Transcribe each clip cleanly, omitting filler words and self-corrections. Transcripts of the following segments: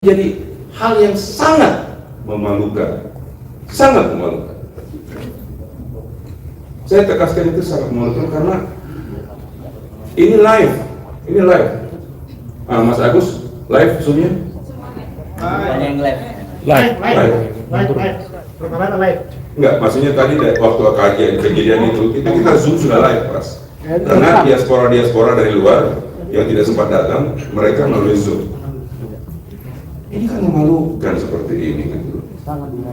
Jadi hal yang sangat memalukan, sangat memalukan. Saya tegaskan itu sangat memalukan karena ini live. Mas Agus, live zoomnya? Live. Enggak, maksudnya tadi waktu kejadian itu kita zoom sudah live, Mas. Karena diaspora dari luar yang tidak sempat datang, mereka melalui zoom. Ini kan memalukan seperti ini gitu.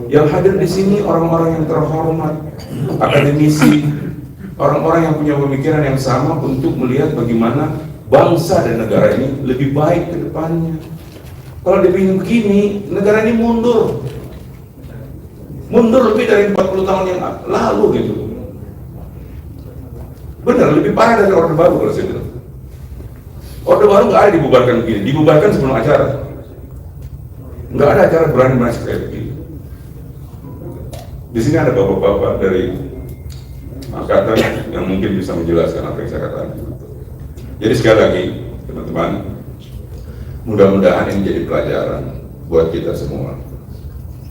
Yang hadir di sini orang-orang yang terhormat, akademisi, orang-orang yang punya pemikiran yang sama untuk melihat bagaimana bangsa dan negara ini lebih baik ke depannya. Kalau dipingin begini, negara ini mundur lebih dari 40 tahun yang lalu gitu. Benar, lebih parah dari Orde Baru kalau saya bilang. Orde Baru nggak ada dibubarkan begini, dibubarkan sebelum acara. Nggak ada acara berani masuk kayak begini. Di sini ada bapak-bapak dari angkatan yang mungkin bisa menjelaskan apa yang saya katakan. Jadi sekali lagi, teman-teman, mudah-mudahan ini jadi pelajaran buat kita semua,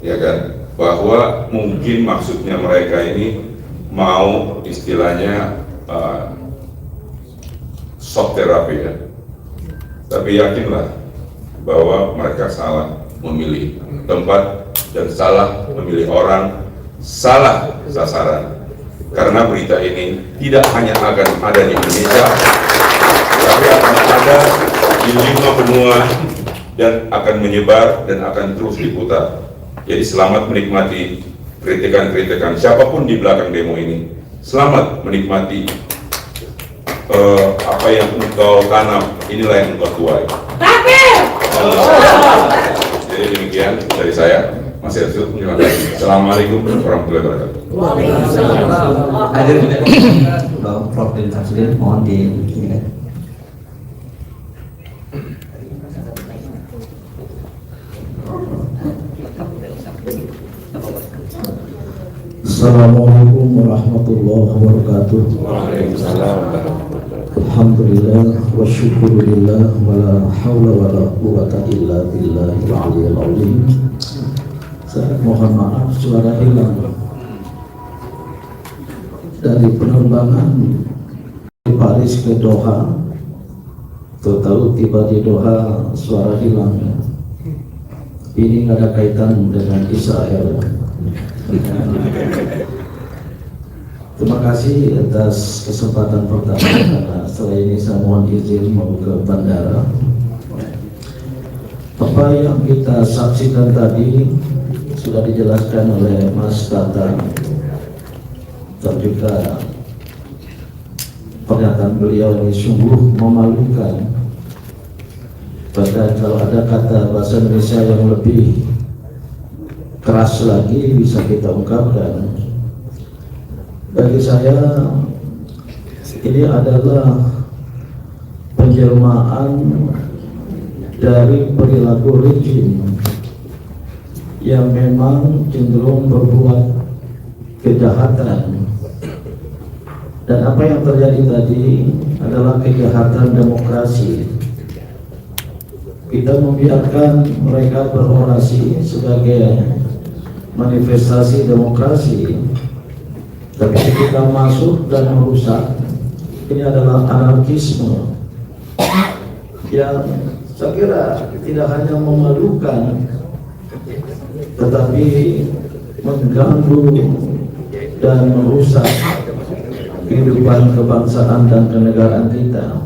ya kan? Bahwa mungkin maksudnya mereka ini mau istilahnya shock therapy ya, tapi yakinlah bahwa mereka salah memilih tempat dan salah memilih orang, salah sasaran. Karena berita ini tidak hanya akan ada di Indonesia, tapi akan ada di 5 benua dan akan menyebar dan akan terus diputar. Jadi selamat menikmati kritikan-kritikan siapapun di belakang demo ini. Selamat menikmati apa yang engkau tanam, inilah yang engkau tuai. Jadi demikian dari saya, Mas Yusuf. Terima kasih. Assalamualaikum warahmatullahi wabarakatuh. Hadir Bapak Prof. Din Samsudin, mohon di. Assalamualaikum warahmatullahi wabarakatuh. Waalaikumsalam. Alhamdulillah wa syukurillah wa la hawla wa la quwwata illa billahil aliyyil azim. Saya mohon maaf suara hilang dari penerbangan di Paris ke Doha. Tahu tiba di Doha suara hilang. Ini nggak ada kaitan dengan Israel. Terima kasih atas kesempatan pertama, karena setelah ini saya mohon izin mau ke bandara. Apa yang kita saksikan tadi sudah dijelaskan oleh Mas Tata, dan juga pernyataan beliau ini sungguh memalukan. Bahkan kalau ada kata bahasa Indonesia yang lebih keras lagi bisa kita ungkapkan. Bagi saya ini adalah penjelmaan dari perilaku rejim yang memang cenderung berbuat kejahatan, dan apa yang terjadi tadi adalah kejahatan demokrasi. Kita membiarkan mereka berorasi sebagai manifestasi demokrasi, tapi ketika masuk dan merusak, ini adalah anarkisme yang saya kira tidak hanya memalukan, tetapi mengganggu dan merusak kehidupan kebangsaan dan kenegaraan kita.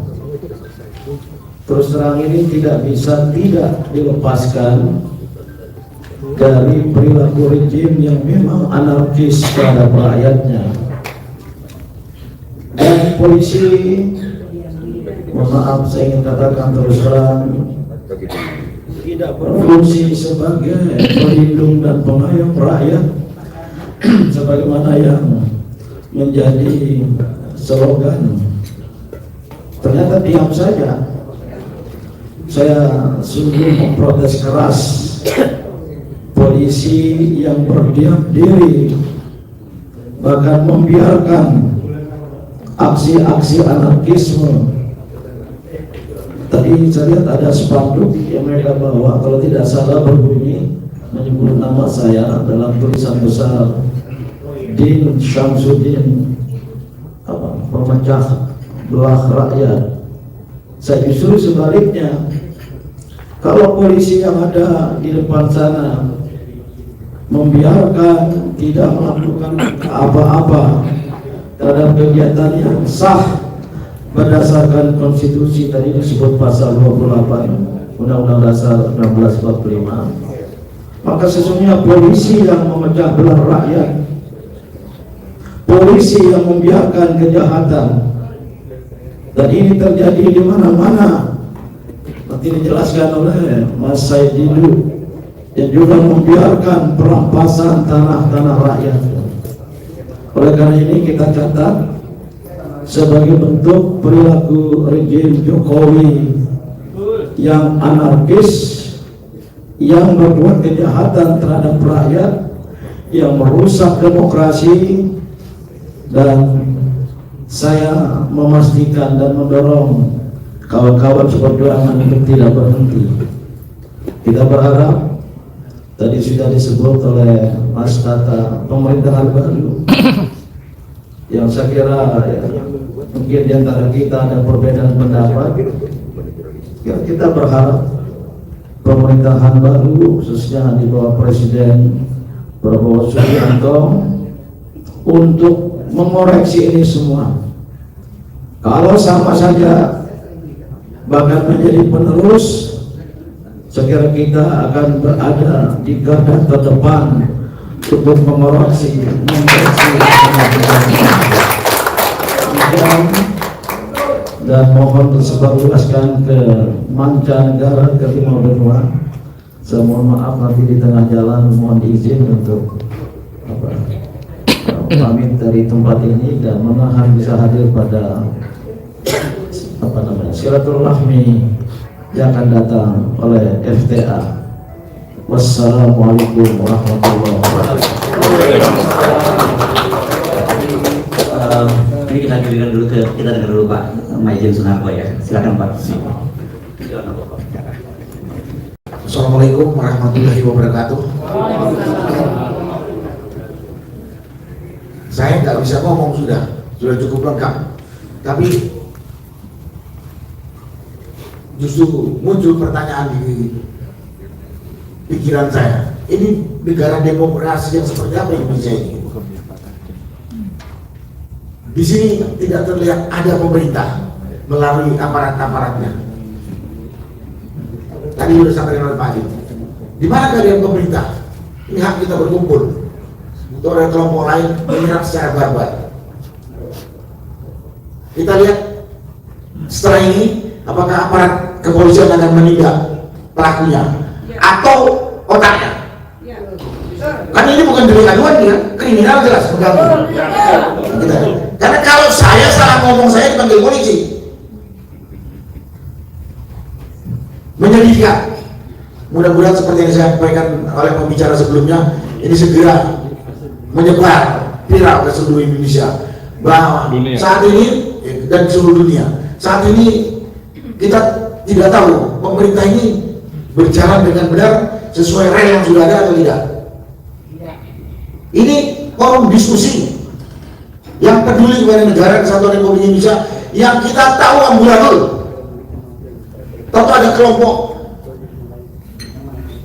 Terus terang ini tidak bisa tidak dilepaskan dari perilaku rejim yang memang anarkis terhadap rakyatnya. Dan polisi, mohon maaf saya ingin katakan terus terang, tidak berfungsi sebagai pelindung dan pengayom rakyat sebagaimana yang menjadi slogan. Ternyata diam saja. Saya sungguh memprotes keras polisi yang berdiam diri, bahkan membiarkan aksi-aksi anarkisme Tadi saya lihat ada spanduk yang mereka bawa, kalau tidak salah berbunyi menyebut nama saya dalam tulisan besar, Din Syamsuddin, pemecah belah rakyat. Saya justru sebaliknya, kalau polisi yang ada di depan sana membiarkan, tidak melakukan apa-apa terhadap kegiatan yang sah berdasarkan konstitusi, tadi disebut pasal 28 Undang-Undang Dasar 1945, maka sesungguhnya polisi yang memecah belah rakyat, polisi yang membiarkan kejahatan, dan ini terjadi di mana-mana. Nanti dijelaskan oleh Mas Said Didu, yang juga membiarkan perampasan tanah-tanah rakyat. Oleh karena ini kita catat sebagai bentuk perilaku rejim Jokowi yang anarkis, yang berbuat kejahatan terhadap rakyat, yang merusak demokrasi. Dan saya memastikan dan mendorong kawan-kawan seperjuangan untuk tidak berhenti. Kita berharap, tadi sudah disebut oleh Mas Tata, pemerintahan baru yang saya kira mungkin di antara kita ada perbedaan pendapat. Kita berharap pemerintahan baru, khususnya di bawah Presiden Prabowo Subianto, untuk mengoreksi ini semua. Kalau sama saja bahkan menjadi penerus, saya kira kita akan berada di garda terdepan untuk mengoreksi, dan mohon disebarluaskan ke mancanegara, ke timur benua. Saya mohon maaf nanti di tengah jalan, mohon izin untuk pamit dari tempat ini dan menahan bisa hadir pada silaturahmi yang akan datang oleh FTA. Wassalamualaikum warahmatullahi wabarakatuh. Ini kita dengar dulu Pak Maijen Sunarko ya. Silakan Pak. Assalamualaikum warahmatullahi wabarakatuh. Saya nggak bisa ngomong, sudah cukup lengkap. Tapi justru muncul pertanyaan di pikiran saya. Ini negara demokrasi yang seperti apa Indonesia ini? Di sini tidak terlihat ada pemerintah melalui aparat-aparatnya. Tadi sudah sampaikan oleh Pak Adi. Di mana kalian pemerintah? Ini hak kita berkumpul. Untuk orang kelompok lain menyerang secara barbar. Kita lihat setelah ini apakah aparat kepolisian akan menindak pelakunya atau otaknya. Kan ini bukan delik aduan ya, kriminal jelas mengganggu. Karena kalau saya salah ngomong, saya dipanggil polisi. Menyedihkan. Mudah-mudahan seperti yang saya sampaikan oleh pembicara sebelumnya, ini segera menyebar viral ke seluruh Indonesia, bahwa saat ini dan seluruh dunia, saat ini kita tidak tahu pemerintah ini berjalan dengan benar sesuai rel yang sudah ada atau tidak. Ini forum diskusi yang peduli kepada negara kesatuan Republik Indonesia, yang kita tahu amburadul. Tentu ada kelompok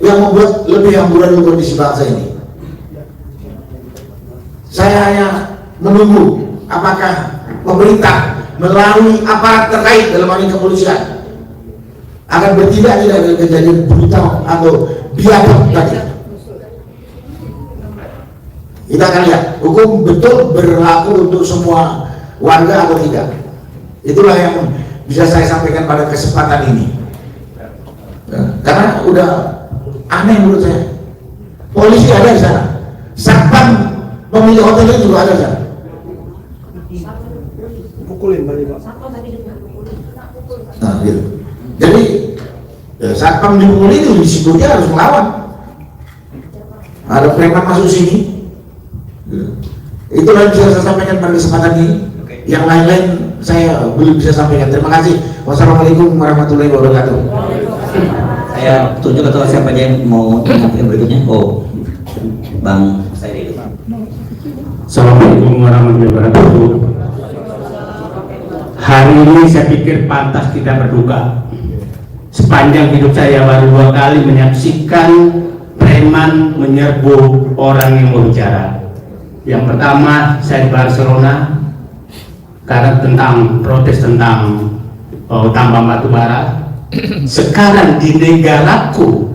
yang membuat lebih amburadul kondisi bangsa ini. Saya hanya menunggu apakah pemerintah melalui aparat terkait dalam hal ini kepolisian akan bertindak tidak dengan kejadian brutal atau biadab tadi. Kita akan lihat hukum betul berlaku untuk semua warga atau tidak. Itulah yang bisa saya sampaikan pada kesempatan ini. Karena udah aneh menurut saya. Polisi ada di sana, satpam pemilik hotelnya juga ada kan? Pukulin balik Pak. Nah, gitu. Jadi satpam dipukul itu disebutnya harus melawan. Ada preman masuk sini. Itulah yang bisa saya sampaikan pada kesempatan ini. Yang lain-lain saya belum bisa sampaikan. Terima kasih. Wassalamualaikum warahmatullahi wabarakatuh. Saya tunjuk atau siapa aja yang mau yang berikutnya? Oh, Bang Saidi. Assalamualaikum warahmatullahi wabarakatuh. Hari ini saya pikir pantas kita berduka. Sepanjang hidup saya baru 2 kali menyaksikan preman menyerbu orang yang mau bicara. Yang pertama saya di Barcelona karena tentang protes tentang tambang batu bara. Sekarang di negaraku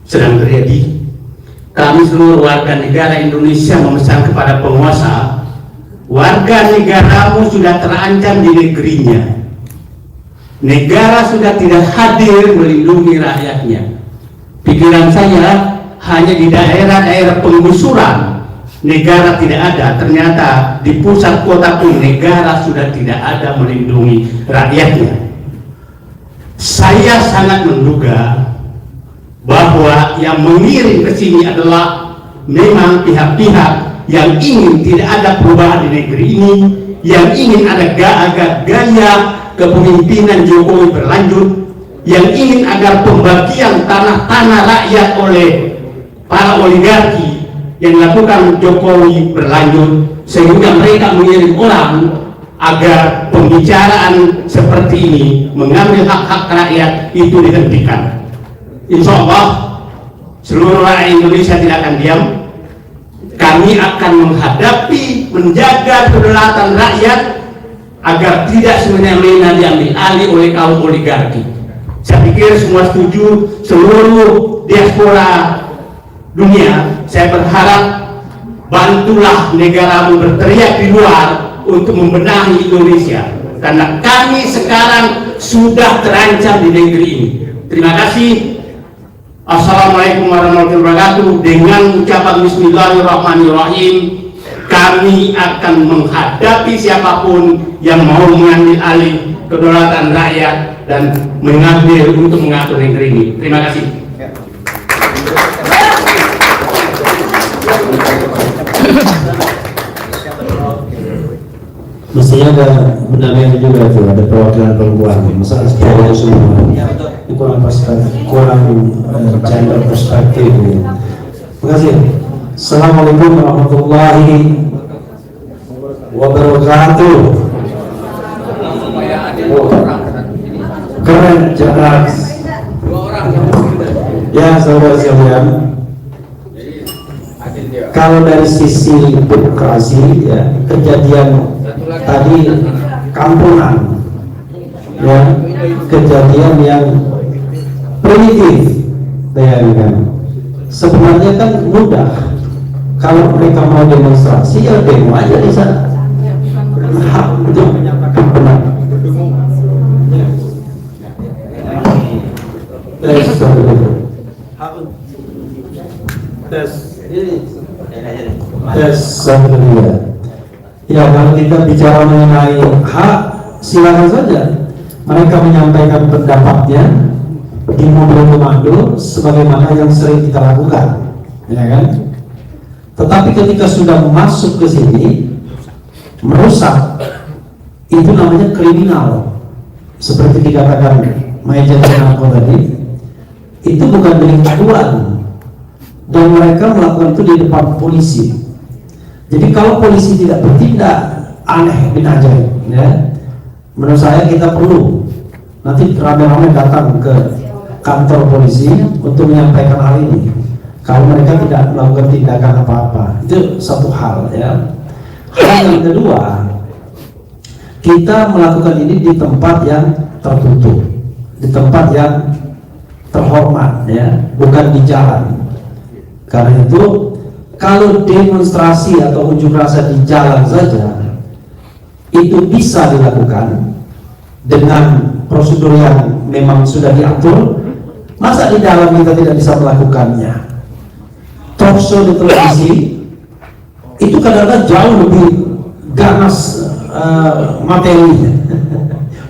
sedang terjadi. Kami seluruh warga negara Indonesia memesan kepada penguasa, warga negaramu sudah terancam di negerinya. Negara sudah tidak hadir melindungi rakyatnya. Pikiran saya hanya di daerah-daerah penggusuran negara tidak ada, ternyata di pusat kota pun negara sudah tidak ada melindungi rakyatnya. Saya sangat menduga bahwa yang mengirim ke sini adalah memang pihak-pihak yang ingin tidak ada perubahan di negeri ini, yang ingin ada gaya kepemimpinan Jokowi berlanjut, yang ingin agar pembagian tanah-tanah rakyat oleh para oligarki yang dilakukan Jokowi berlanjut, sehingga mereka mengirim orang agar pembicaraan seperti ini mengambil hak-hak rakyat itu dihentikan. Insya Allah seluruh rakyat Indonesia tidak akan diam. Kami akan menghadapi, menjaga kedaulatan rakyat agar tidak semena-mena diambil alih oleh kaum oligarki. Saya pikir semua setuju, seluruh diaspora dunia. Saya berharap bantulah negaramu berteriak di luar untuk membenahi Indonesia, karena kami sekarang sudah terancam di negeri ini. Terima kasih. Assalamualaikum warahmatullahi wabarakatuh. Dengan ucapan Bismillahirrahmanirrahim, kami akan menghadapi siapapun yang mau mengambil alih kedaulatan rakyat dan mengambil untuk mengatur negeri ini. Terima kasih. Mestinya ada benarnya juga itu, ada perwakilan perempuan. Masa seperti semua ini kurang gender perspektif. Terima kasih. Assalamualaikum warahmatullahi wabarakatuh. Keren, jelas. Ya, saudara sekalian, kalau dari sisi demokrasi, ya, kejadian tadi kampungan, ya, kejadian yang primitif, bayangkan. Sebenarnya kan mudah, kalau mereka mau demonstrasi ya demo aja di sana, hak untuk menyatakan pendapat. Ya, kalau kita bicara mengenai hak, silakan saja mereka menyampaikan pendapatnya di mobil komando sebagaimana yang sering kita lakukan, ya kan? Tetapi ketika sudah masuk ke sini merusak, itu namanya kriminal. Seperti dikatakan Majen Sunarko tadi, itu bukan delik aduan, dan mereka melakukan itu di depan polisi. Jadi kalau polisi tidak bertindak, aneh bin ajaib, ya. Menurut saya kita perlu nanti ramai-ramai datang ke kantor polisi untuk menyampaikan hal ini. Kalau mereka tidak melakukan tindakan apa-apa, itu satu hal, ya. Hal yang kedua, kita melakukan ini di tempat yang tertutup, di tempat yang terhormat, ya, bukan di jalan. Karena itu kalau demonstrasi atau unjuk rasa di jalan saja itu bisa dilakukan dengan prosedur yang memang sudah diatur, masa di dalam kita tidak bisa melakukannya? Talkshow di televisi itu kadang-kadang jauh lebih ganas materinya,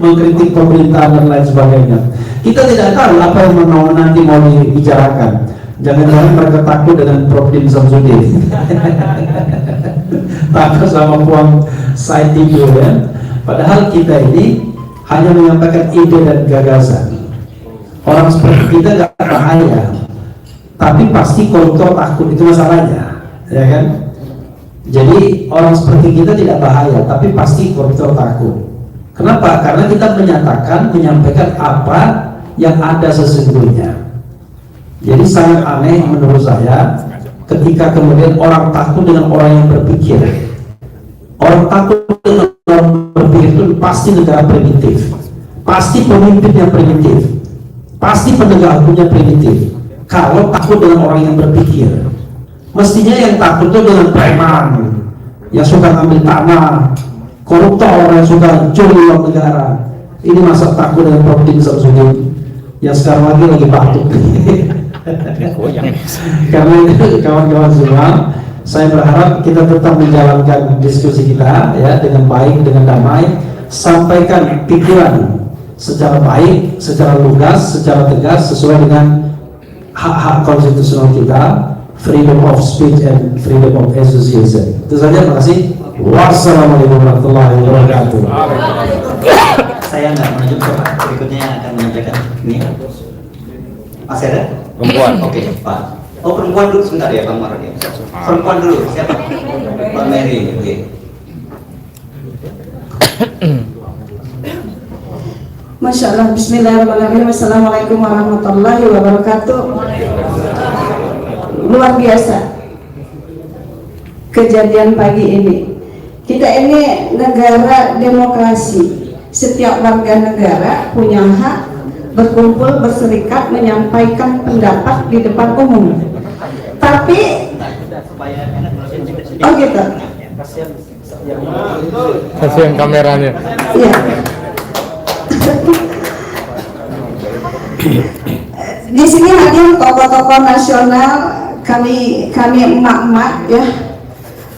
mengkritik pemerintahan dan lain sebagainya. Kita tidak tahu apa yang nanti mau dibicarakan. Jangan-jangan mereka takut dengan Prof. Din Samsudin, takut sama Puang Said itu, ya. Padahal kita ini hanya menyampaikan ide dan gagasan. Orang seperti kita nggak bahaya, tapi pasti koruptor takut, itu masalahnya, ya kan? Jadi orang seperti kita tidak bahaya, tapi pasti koruptor takut. Kenapa? Karena kita menyampaikan apa yang ada sesungguhnya. Jadi sangat aneh menurut saya ketika kemudian orang takut dengan orang yang berpikir. Orang takut dengan orang berpikir itu pasti negara primitif, pasti pemimpin yang primitif, pasti penegak hukumnya primitif. Kalau takut dengan orang yang berpikir, mestinya yang takut itu dengan preman yang suka ambil tanah, koruptor yang suka curi uang negara. Ini masa takut dengan Prof. Samsudin yang sekarang lagi batuk. Karena itu kawan-kawan semua, saya berharap kita tetap menjalankan diskusi kita ya dengan baik, dengan damai, sampaikan pikiran secara baik, secara lugas, secara tegas sesuai dengan hak-hak konstitusional kita, freedom of speech and freedom of association. Itu saja, terima kasih. Wassalamualaikum warahmatullahi wabarakatuh. Saya nggak menunjuk Pak, berikutnya yang akan menyampaikan ini. Masih ada? Perempuan. Oke, Pak. Oh, perempuan dulu sebentar ya, Bang Maroni. Perempuan dulu, siapa? Pak Mary, oke. Masya Allah, bismillahirrahmanirrahim. Assalamualaikum warahmatullahi wabarakatuh. Luar biasa kejadian pagi ini. Kita ini negara demokrasi. Setiap warga negara punya hak berkumpul, berserikat, menyampaikan pendapat di depan umum. Tapi, oh gitu. Kasihan kameranya. Iya. Di sini hadir tokoh-tokoh nasional, kami emak-emak ya,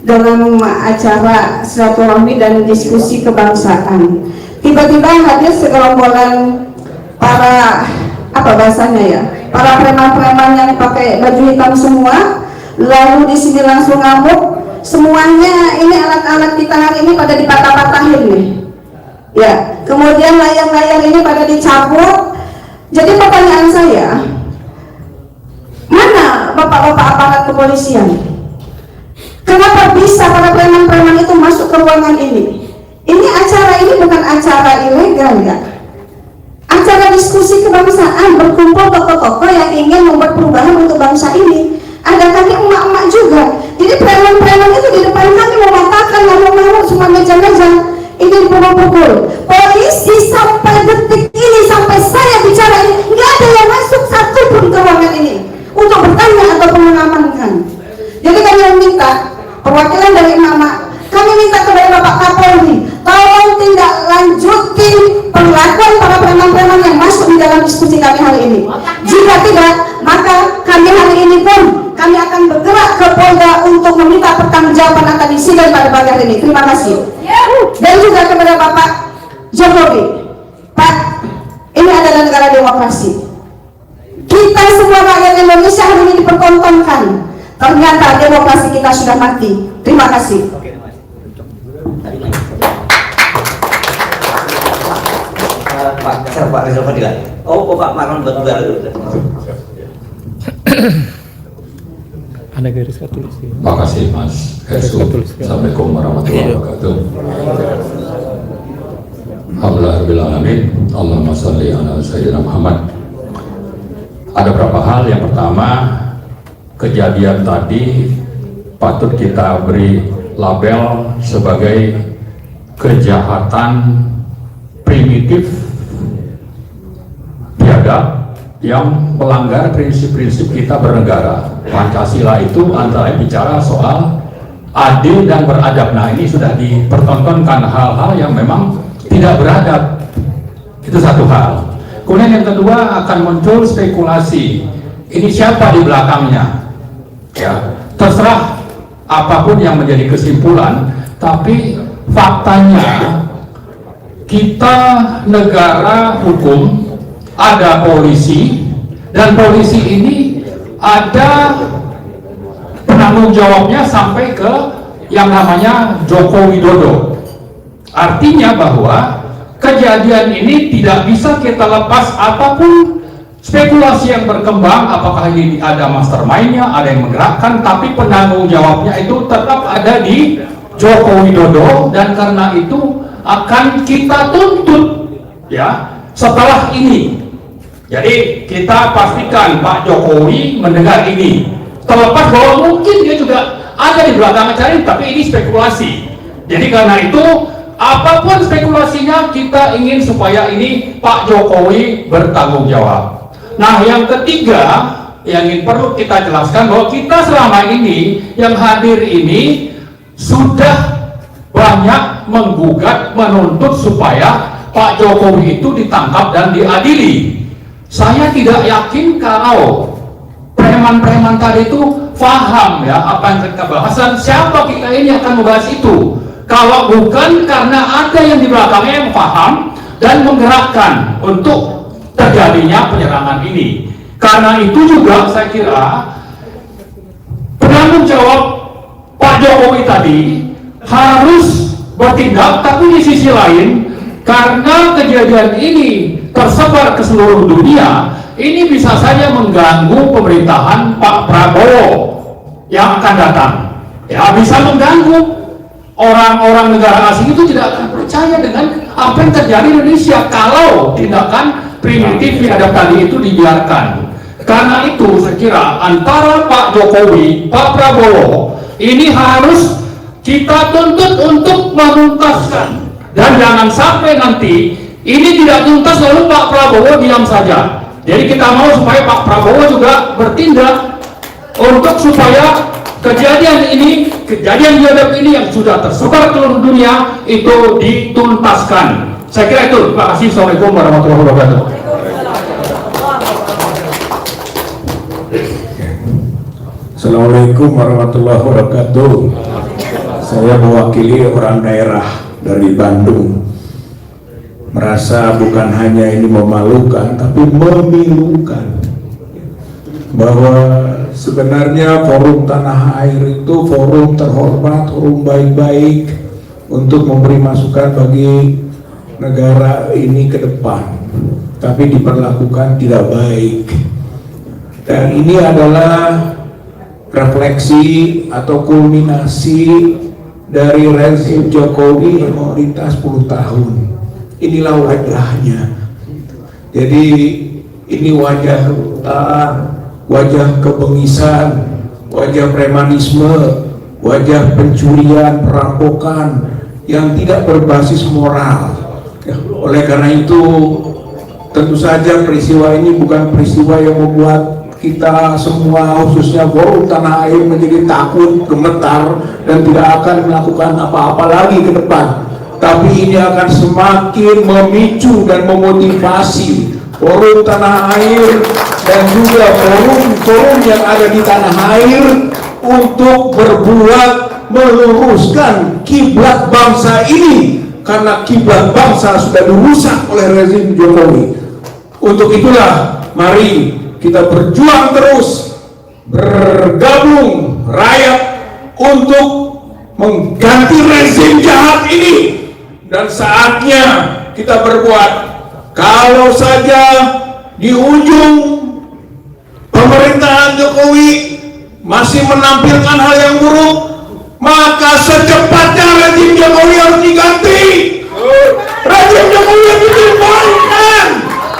dalam acara silaturahmi dan diskusi kebangsaan. Tiba-tiba hadir segerombolan para apa bahasanya ya, para preman-preman yang pakai baju hitam semua, lalu di sini langsung ngamuk. Semuanya ini alat-alat kita hari ini pada dipatah-patahin nih. Ya, kemudian layar-layar ini pada dicabut. Jadi pertanyaan saya, mana bapak-bapak aparat kepolisian? Kenapa bisa para preman-preman itu masuk ke ruangan ini? Ini acara ini bukan acara ilegal ya. Acara diskusi kebangsaan, berkumpul tokoh-tokoh yang ingin membuat perubahan untuk bangsa ini. Ada kami emak-emak juga. Jadi preman-preman itu di depan kami mematakan, ngamuk-ngamuk semua meja-meja. Ini dipukul-pukul. Polisi sampai detik ini, sampai saya bicara ini, nggak ada yang masuk satupun ke ruangan ini untuk bertanya atau mengamankan. Jadi kami meminta perwakilan dari emak-emak, kami minta kepada Bapak Kapolri, tolong tindak lanjuti perlakuan para preman-preman yang masuk di dalam diskusi kami hari ini. Jika tidak, maka kami hari ini pun kami akan bergerak ke Polda untuk meminta pertanggungjawaban akan insiden pada pagi hari ini. Terima kasih. Dan juga kepada Bapak Jokowi, Pak, ini adalah negara demokrasi. Kita semua rakyat Indonesia hari ini dipertontonkan. Ternyata demokrasi kita sudah mati. Terima kasih. Pak Rizal Fadila. Oh, Pak Marlon Batubara dulu. Ada garis tulis. Terima kasih Mas Hersku. Assalamualaikum warahmatullahi wabarakatuh. Alhamdulillahirrahmanirrahim. Allahumma sholli ala sayyidina Muhammad. Ada beberapa hal. Yang pertama, kejadian tadi patut kita beri label sebagai kejahatan primitif, biadab, yang melanggar prinsip-prinsip kita bernegara. Pancasila itu antara bicara soal adil dan beradab. Nah, ini sudah dipertontonkan hal-hal yang memang tidak beradab. Itu satu hal. Kemudian yang kedua, akan muncul spekulasi. Ini siapa di belakangnya? Ya, terserah apapun yang menjadi kesimpulan, tapi faktanya kita negara hukum, ada polisi, dan polisi ini ada penanggung jawabnya sampai ke yang namanya Joko Widodo. Artinya bahwa kejadian ini tidak bisa kita lepas apapun spekulasi yang berkembang, apakah ini ada mastermind-nya, ada yang menggerakkan, tapi penanggung jawabnya itu tetap ada di Joko Widodo, dan karena itu akan kita tuntut ya setelah ini. Jadi kita pastikan Pak Jokowi mendengar ini, terlepas bahwa mungkin dia juga ada di belakang acara ini, tapi ini spekulasi. Jadi karena itu apapun spekulasinya, kita ingin supaya ini Pak Jokowi bertanggung jawab. Nah, yang ketiga yang ingin perlu kita jelaskan bahwa kita selama ini yang hadir ini sudah banyak menggugat, menuntut supaya Pak Jokowi itu ditangkap dan diadili. Saya tidak yakin kalau preman-preman tadi itu paham ya apa yang kita bahas, dan siapa kita ini akan membahas itu. Kalau bukan karena ada yang di belakangnya yang paham dan menggerakkan untuk terjadinya penyerangan ini. Karena itu juga saya kira penanggung jawab Pak Jokowi tadi harus bertindak, tapi di sisi lain karena kejadian ini tersebar ke seluruh dunia, ini bisa saja mengganggu pemerintahan Pak Prabowo yang akan datang. Ya, bisa mengganggu. Orang-orang negara asing itu tidak akan percaya dengan apa yang terjadi di Indonesia kalau tindakan primitif biadab tadi itu dibiarkan. Karena itu saya kira antara Pak Jokowi, Pak Prabowo ini harus kita tuntut untuk menuntaskan, dan jangan sampai nanti ini tidak tuntas lalu Pak Prabowo diam saja. Jadi kita mau supaya Pak Prabowo juga bertindak untuk supaya kejadian biadab ini yang sudah tersebar ke seluruh dunia itu dituntaskan. Saya kira itu. Terima kasih. Assalamualaikum warahmatullahi wabarakatuh. Assalamualaikum warahmatullahi wabarakatuh. Saya mewakili orang daerah dari Bandung. Merasa bukan hanya ini memalukan, tapi memilukan bahwa sebenarnya forum tanah air itu forum terhormat, forum baik-baik untuk memberi masukan bagi negara ini ke depan, tapi diperlakukan tidak baik. Dan ini adalah refleksi atau kulminasi dari rezim Jokowi yang memerintah 10 tahun. Inilah wajahnya. Jadi ini wajah wajah kebengisan, wajah premanisme, wajah pencurian, perampokan yang tidak berbasis moral. Oleh karena itu, tentu saja peristiwa ini bukan peristiwa yang membuat kita semua, khususnya forum tanah air, menjadi takut, gemetar, dan tidak akan melakukan apa-apa lagi ke depan. Tapi ini akan semakin memicu dan memotivasi forum tanah air dan juga forum-forum yang ada di tanah air untuk berbuat meluruskan kiblat bangsa ini, karena kiblat bangsa sudah dirusak oleh rezim Jokowi. Untuk itulah mari kita berjuang terus, bergabung rakyat untuk mengganti rezim jahat ini. Dan saatnya kita berbuat. Kalau saja di ujung pemerintahan Jokowi masih menampilkan hal yang buruk, maka secepatnya rezim Jokowi harus diganti. Rezim Jokowi harus ditimbangkan,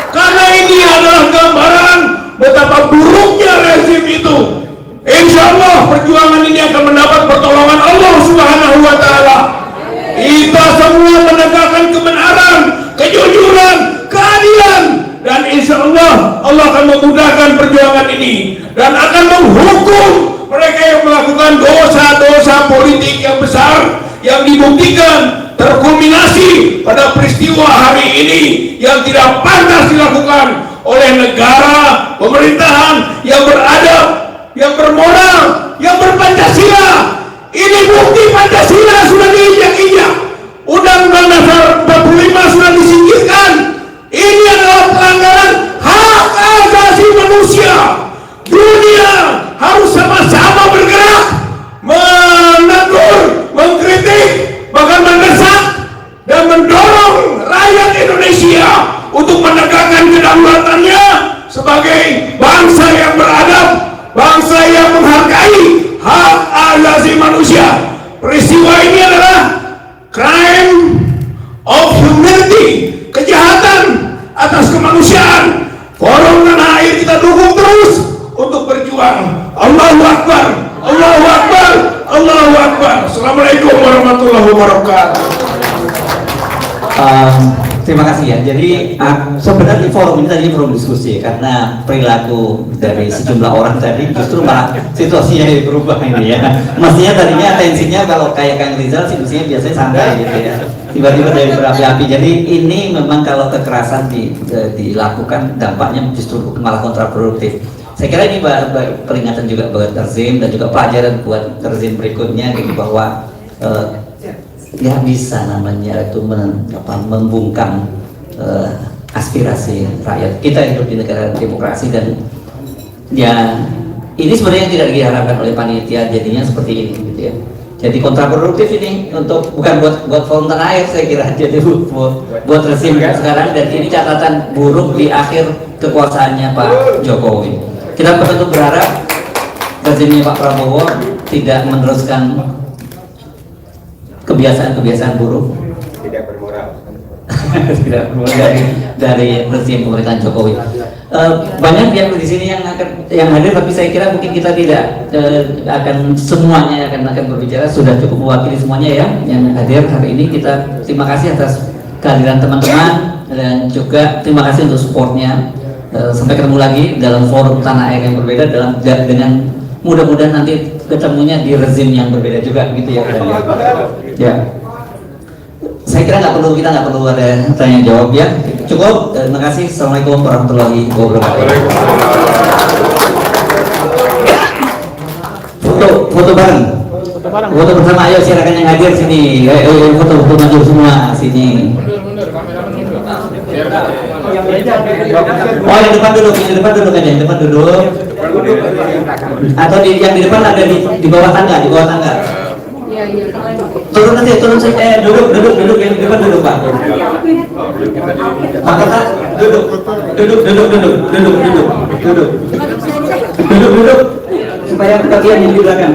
karena ini adalah gambaran betapa buruknya rezim itu. Insya Allah perjuangan ini akan mendapat pertolongan Allah Subhanahu wa Ta'ala. Kita semua menegakkan kebenaran, kejujuran, keadilan, dan insya Allah Allah akan memudahkan perjuangan ini dan akan menghukum mereka yang melakukan dosa-dosa politik yang besar yang dibuktikan terkulminasi pada peristiwa hari ini yang tidak pantas dilakukan oleh negara pemerintahan yang beradab, yang bermoral, yang berpancasila. Ini bukti Pancasila sudah diinjak-injak, Undang-Undang Dasar 45 sudah disingkirkan. Ini adalah pelanggaran hak asasi manusia. Dunia harus sama-sama bergerak, menegur, mengkritik, bahkan mendesak dan mendorong rakyat yang menghargai hak asasi manusia. Peristiwa ini adalah crime of humanity, kejahatan atas kemanusiaan. Forum Tanah Air kita dukung terus untuk berjuang. Allahu Akbar, Allahu Akbar, Allahu Akbar. Assalamualaikum warahmatullahi wabarakatuh. Terima kasih ya. Jadi sebenarnya forum ini tadi forum diskusi karena perilaku dari sejumlah orang tadi justru malah situasinya berubah ini ya. Mestinya tadinya atensinya kalau kayak Kang Rizal sih mestinya biasanya santai gitu ya. Tiba-tiba dari berapi-api. Jadi ini memang kalau kekerasan dilakukan dampaknya justru malah kontraproduktif. Saya kira ini peringatan juga buat rezim dan juga pelajaran buat rezim berikutnya gitu bahwa ya bisa namanya itu membungkam aspirasi rakyat. Kita hidup di negara demokrasi dan ya ini sebenarnya tidak diharapkan oleh panitia jadinya seperti ini gitu ya. Jadi kontraproduktif ini untuk bukan buat Forum Tanah Air saya kira, jadi buat rezim sekarang, dan ini catatan buruk di akhir kekuasaannya Pak Jokowi. Kita tentu berharap rezimnya Pak Prabowo tidak meneruskan kebiasaan-kebiasaan buruk, tidak bermoral dari rezim pemerintahan Jokowi. Banyak yang di sini yang hadir, tapi saya kira mungkin kita tidak akan semuanya akan berbicara, sudah cukup mewakili semuanya ya yang hadir hari ini. Kita terima kasih atas kehadiran teman-teman dan juga terima kasih untuk supportnya. Sampai ketemu lagi dalam forum Tanah Air yang berbeda dengan mudah-mudahan nanti ketemunya di rezim yang berbeda juga gitu ya. Ya, saya kira kita nggak perlu ada tanya jawab ya. Cukup. Terima kasih. Assalamualaikum warahmatullahi wabarakatuh. Foto bareng. Foto bersama. Ayo silakan yang hadir sini. Foto maju semua sini. Oh yang depan duduk aja, yang depan duduk. Atau yang di depan ada di bawah tangga, Turun nanti, duduk yang di depan duduk Pak. Pak duduk supaya kalian yang di belakang.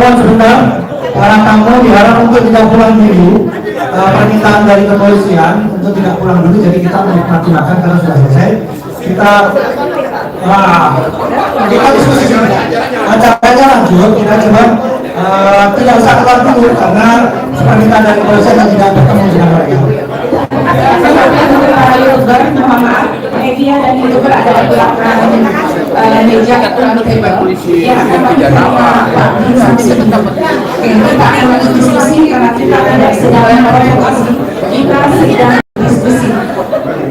Sebentar, para tamu diharap untuk tidak pulang dulu. Permintaan dari kepolisian untuk tidak pulang dulu, jadi kita menikmati makan karena sudah selesai. Kita diskusi acaranya lanjut. Kita coba tidak usah keluar dulu karena permintaan dari kepolisian dan tidak bertemu dengan mereka. Para YouTuber, mohon maaf, media dan YouTuber ada di belakang meja untuk yang akan kita akan lanjut diskusi karena kita tidak sedang provokasi, kita sedang diskusi.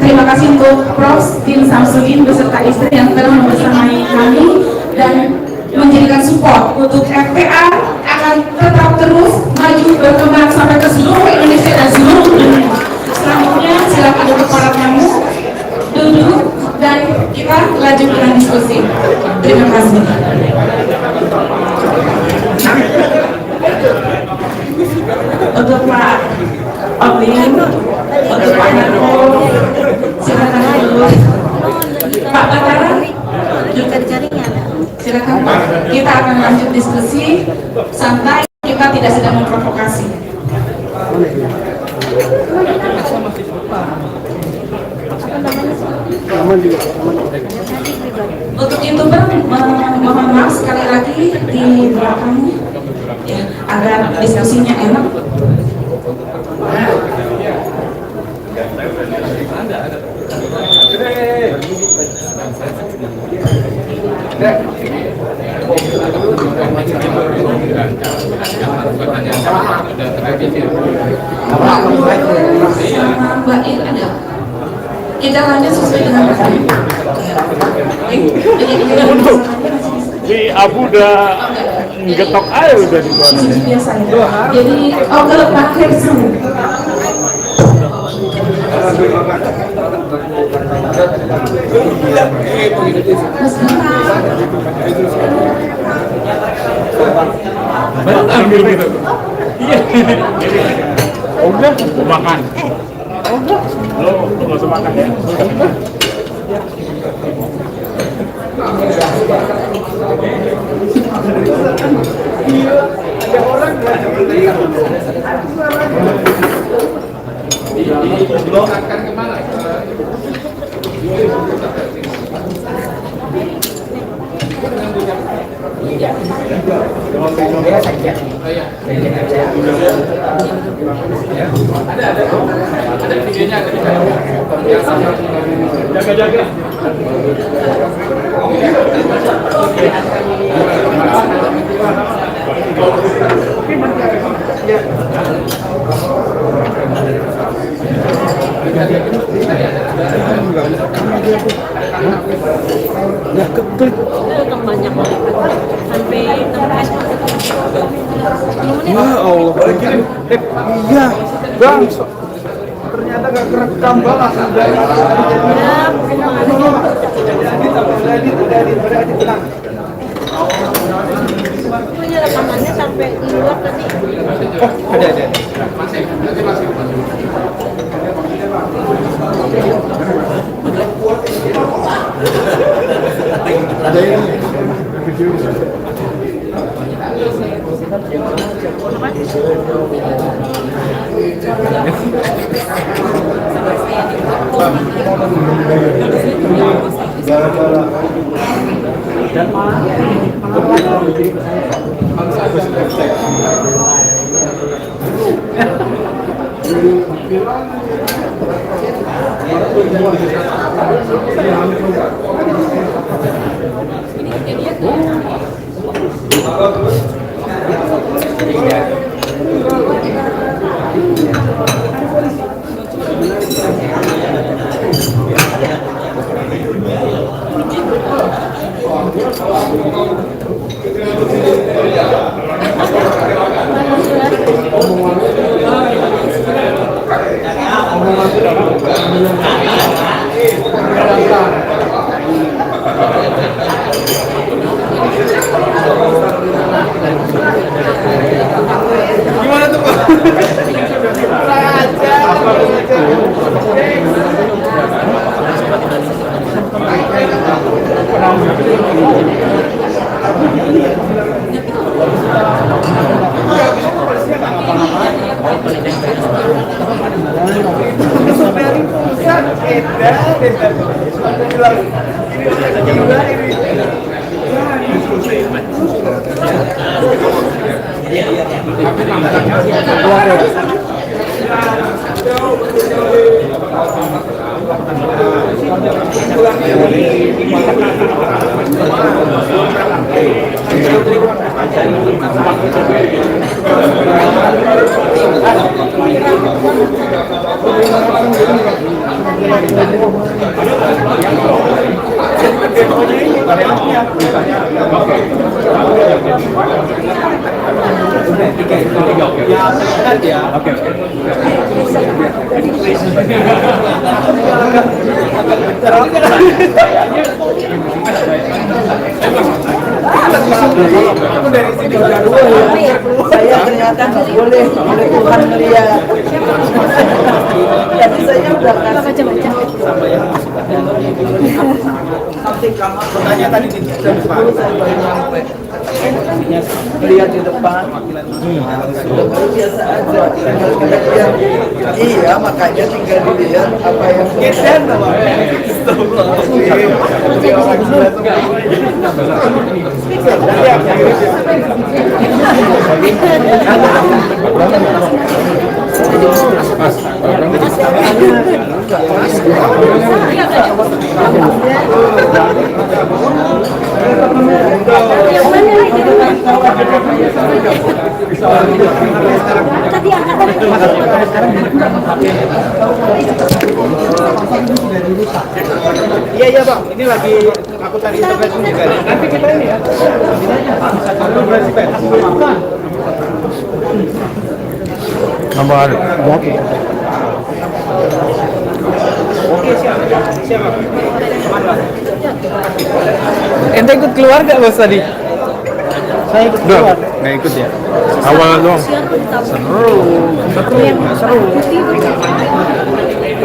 Terima kasih untuk Prof. Din Samsudin beserta istri yang telah membersamai kami dan menjadikan support untuk FPA akan tetap terus maju berkembang sampai ke seluruh Indonesia dan seluruh dunia. Selanjutnya silakan. untuk para tamu duduk dan kita lanjutkan diskusi. Terima kasih. Untuk Pak Obin, untuk Pak Narko, silakan dulu. Pak Batara, silakan Pak. Kita akan lanjut diskusi santai, kita tidak sedang memprovokasi. Untuk YouTuber, mohon maaf sekali lagi di belakang ya, agar diskusinya enak. Mbak Ir ada? Kita lanjut sesuai dengan Di Abu udah ngetok air udah di luar. Jadi, kalau pakai semua. Ambil gitu. Iya. Udah, makan. Udah. Lo nggak usah makan ya. Akan kemana? Ada videonya, jaga-jaga. Ya Allah, balikin. Iya, Bang. Ternyata gak kerekam banget. Punya rekamannya sampai di luar tadi. Oh, ada. Ada ini. Gimana tuh, Pak? Oke. Saya ternyata nggak boleh Tuhan melihat. Jadi saya udah kasih baca. Tanya tadi di depan. Melihat di depan, sudah biasa aja. Tinggal iya, makanya tinggal dilihat apa yang Iya bang, ini lagi aku cari internet juga. Nanti kita ini ya. Satu berarti makan. Nomor Oke siap. Ente ikut keluar gak bos tadi? Saya ikut keluar. nggak ikut ya? Awal doang. seru.